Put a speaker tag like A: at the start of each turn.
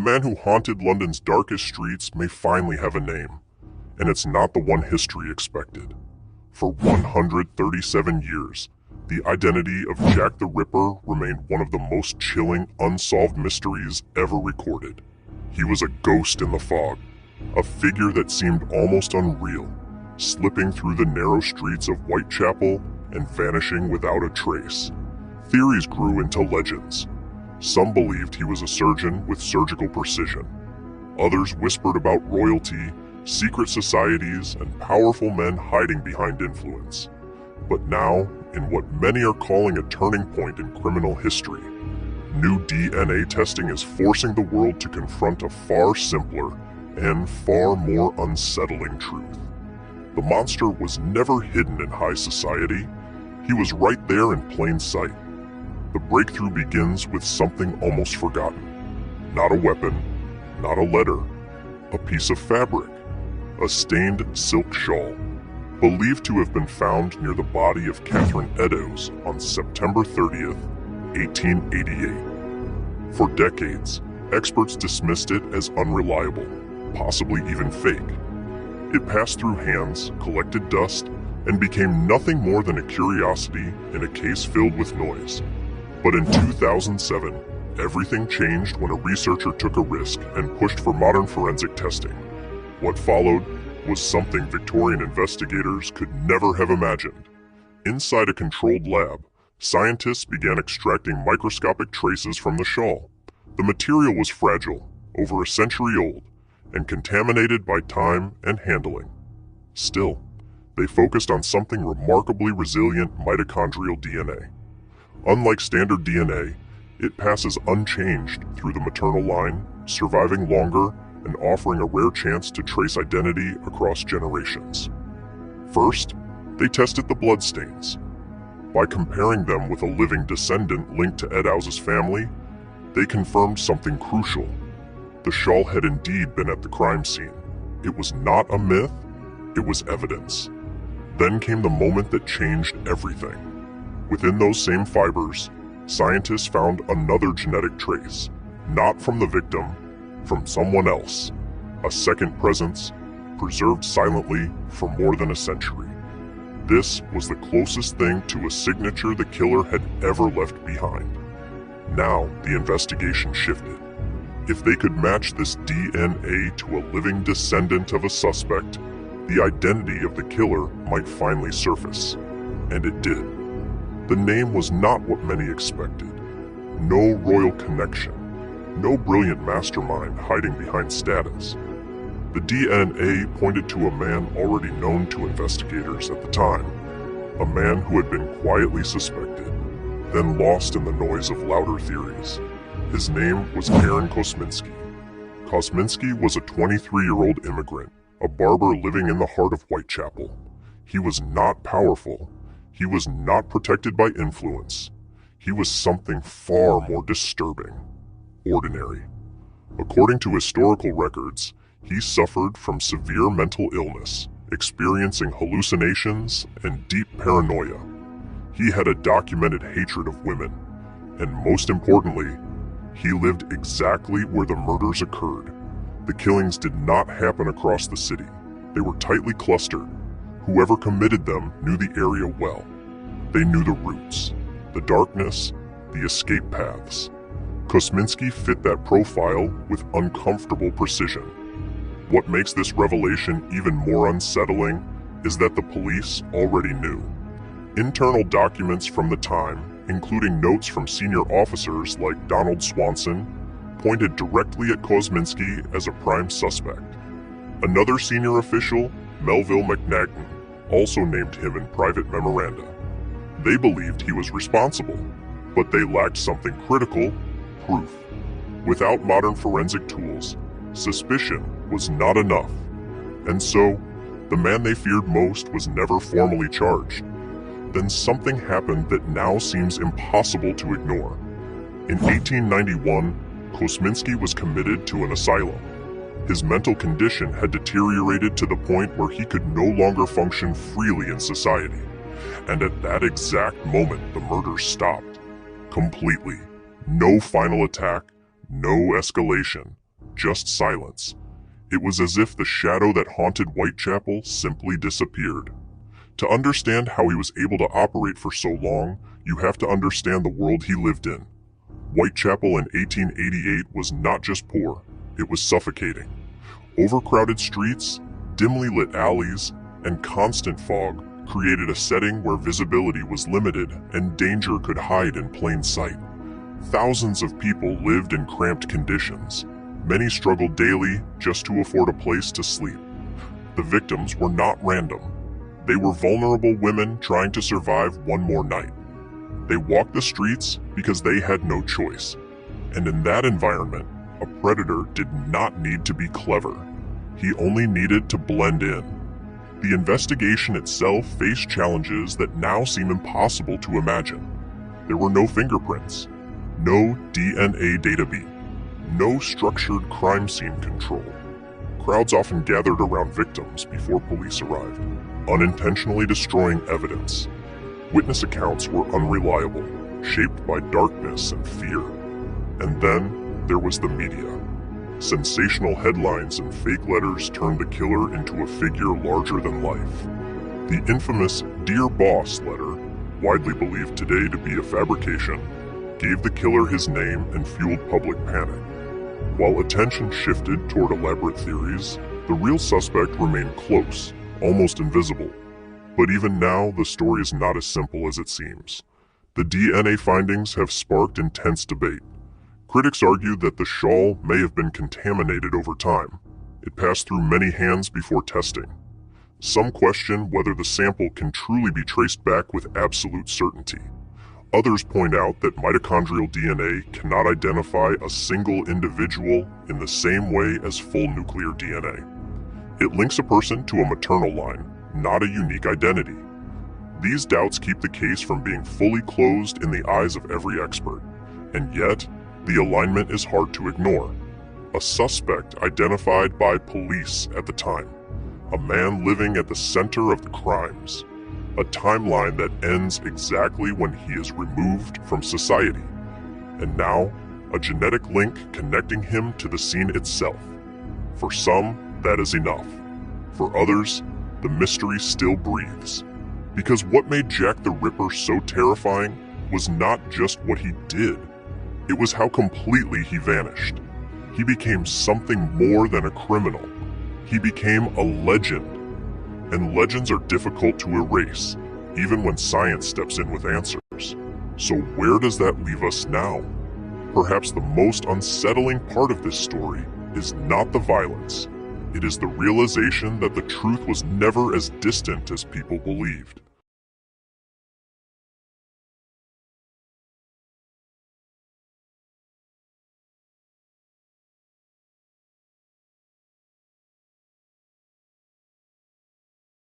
A: man who haunted London's darkest streets may finally have a name, and it's not the one history expected. For 137 years, the identity of Jack the Ripper remained one of the most chilling, unsolved mysteries ever recorded. He was a ghost in the fog, a figure that seemed almost unreal, slipping through the narrow streets of Whitechapel and vanishing without a trace. Theories grew into legends. Some believed he was a surgeon with surgical precision. Others whispered about royalty, secret societies, and powerful men hiding behind influence. But now, in what many are calling a turning point in criminal history, new DNA testing is forcing the world to confront a far simpler and far more unsettling truth. The monster was never hidden in high society. He was right there in plain sight. The breakthrough begins with something almost forgotten. Not a weapon, not a letter, a piece of fabric, a stained silk shawl, believed to have been found near the body of Catherine Eddowes on September 30th, 1888. For decades, experts dismissed it as unreliable, possibly even fake. It passed through hands, collected dust, and became nothing more than a curiosity in a case filled with noise. But in 2007, everything changed when a researcher took a risk and pushed for modern forensic testing. What followed was something Victorian investigators could never have imagined. Inside a controlled lab, scientists began extracting microscopic traces from the shawl. The material was fragile, over a century old, and contaminated by time and handling. Still, they focused on something remarkably resilient: mitochondrial DNA. Unlike standard DNA, it passes unchanged through the maternal line, surviving longer and offering a rare chance to trace identity across generations. First, they tested the bloodstains. By comparing them with a living descendant linked to Eddowes' family, they confirmed something crucial. The shawl had indeed been at the crime scene. It was not a myth, it was evidence. Then came the moment that changed everything. Within those same fibers, scientists found another genetic trace, not from the victim, from someone else. A second presence, preserved silently for more than a century. This was the closest thing to a signature the killer had ever left behind. Now the investigation shifted. If they could match this DNA to a living descendant of a suspect, the identity of the killer might finally surface. And it did. The name was not what many expected. No royal connection. No brilliant mastermind hiding behind status. The DNA pointed to a man already known to investigators at the time. A man who had been quietly suspected, then lost in the noise of louder theories. His name was Aaron Kosminski. Kosminski was a 23-year-old immigrant, a barber living in the heart of Whitechapel. He was not powerful. He was not protected by influence. He was something far more disturbing. Ordinary. According to historical records, he suffered from severe mental illness, experiencing hallucinations and deep paranoia. He had a documented hatred of women, and most importantly, he lived exactly where the murders occurred. The killings did not happen across the city. They were tightly clustered. Whoever committed them knew the area well. They knew the routes, the darkness, the escape paths. Kosminski fit that profile with uncomfortable precision. What makes this revelation even more unsettling is that the police already knew. Internal documents from the time, including notes from senior officers like Donald Swanson, pointed directly at Kosminski as a prime suspect. Another senior official, Melville McNaghan, also named him in private memoranda. They believed he was responsible, but they lacked something critical: proof. Without modern forensic tools, suspicion was not enough. And so, the man they feared most was never formally charged. Then something happened that now seems impossible to ignore. In 1891, Kosminski was committed to an asylum. His mental condition had deteriorated to the point where he could no longer function freely in society. And at that exact moment, the murders stopped. Completely. No final attack, no escalation, just silence. It was as if the shadow that haunted Whitechapel simply disappeared. To understand how he was able to operate for so long, you have to understand the world he lived in. Whitechapel in 1888 was not just poor, it was suffocating. Overcrowded streets, dimly lit alleys, and constant fog created a setting where visibility was limited and danger could hide in plain sight. Thousands of people lived in cramped conditions. Many struggled daily just to afford a place to sleep. The victims were not random. They were vulnerable women trying to survive one more night. They walked the streets because they had no choice. And in that environment, a predator did not need to be clever. He only needed to blend in. The investigation itself faced challenges that now seem impossible to imagine. There were no fingerprints, no DNA database, no structured crime scene control. Crowds often gathered around victims before police arrived, unintentionally destroying evidence. Witness accounts were unreliable, shaped by darkness and fear. And then there was the media. Sensational headlines and fake letters turned the killer into a figure larger than life. The infamous "Dear Boss" letter, widely believed today to be a fabrication, gave the killer his name and fueled public panic. While attention shifted toward elaborate theories, the real suspect remained close, almost invisible. But even now, the story is not as simple as it seems. The DNA findings have sparked intense debate. Critics argue that the shawl may have been contaminated over time. It passed through many hands before testing. Some question whether the sample can truly be traced back with absolute certainty. Others point out that mitochondrial DNA cannot identify a single individual in the same way as full nuclear DNA. It links a person to a maternal line, not a unique identity. These doubts keep the case from being fully closed in the eyes of every expert. And yet, the alignment is hard to ignore. A suspect identified by police at the time. A man living at the center of the crimes. A timeline that ends exactly when he is removed from society. And now, a genetic link connecting him to the scene itself. For some, that is enough. For others, the mystery still breathes. Because what made Jack the Ripper so terrifying was not just what he did. It was how completely he vanished. He became something more than a criminal. He became a legend. And legends are difficult to erase, even when science steps in with answers. So where does that leave us now? Perhaps the most unsettling part of this story is not the violence. It is the realization that the truth was never as distant as people believed.